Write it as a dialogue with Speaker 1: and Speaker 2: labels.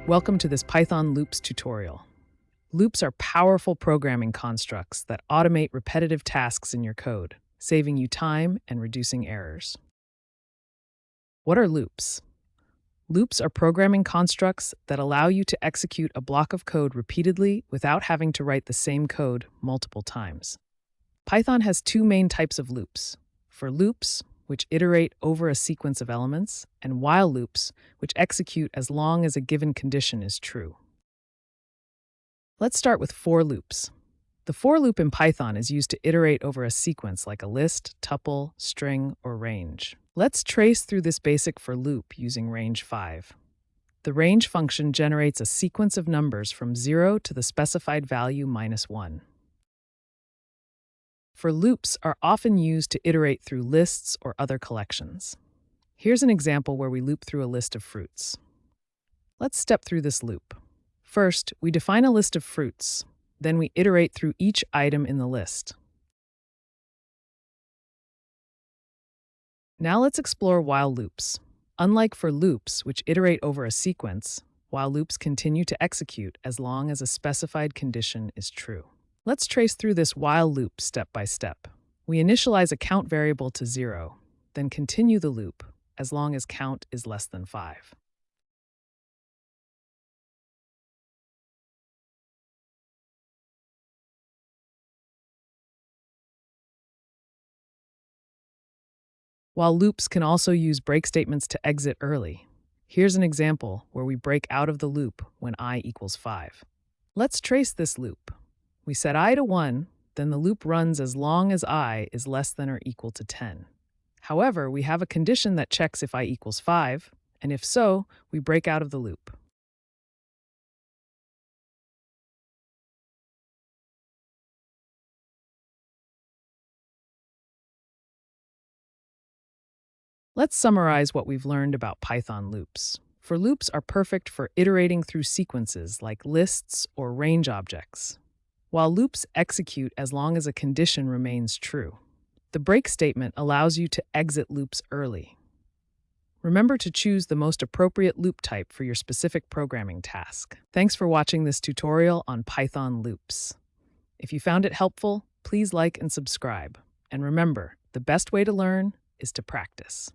Speaker 1: Welcome to this Python loops tutorial. Loops are powerful programming constructs that automate repetitive tasks in your code, saving you time and reducing errors. What are loops? Loops are programming constructs that allow you to execute a block of code repeatedly without having to write the same code multiple times. Python has two main types of loops: for loops, which iterate over a sequence of elements, and while loops, which execute as long as a given condition is true. Let's start with for loops. The for loop in Python is used to iterate over a sequence like a list, tuple, string, or range. Let's trace through this basic for loop using range 5. The range function generates a sequence of numbers from 0 to the specified value -1. For loops are often used to iterate through lists or other collections. Here's an example where we loop through a list of fruits. Let's step through this loop. First, we define a list of fruits. Then we iterate through each item in the list. Now let's explore while loops. Unlike for loops, which iterate over a sequence, while loops continue to execute as long as a specified condition is true. Let's trace through this while loop step by step. We initialize a count variable to 0, then continue the loop as long as count is less than 5. While loops can also use break statements to exit early. Here's an example where we break out of the loop when I equals 5. Let's trace this loop. We set I to 1, then the loop runs as long as I is less than or equal to 10. However, we have a condition that checks if I equals 5, and if so, we break out of the loop. Let's summarize what we've learned about Python loops. For loops are perfect for iterating through sequences like lists or range objects, while loops execute as long as a condition remains true. The break statement allows you to exit loops early. Remember to choose the most appropriate loop type for your specific programming task. Thanks for watching this tutorial on Python loops. If you found it helpful, please like and subscribe. And remember, the best way to learn is to practice.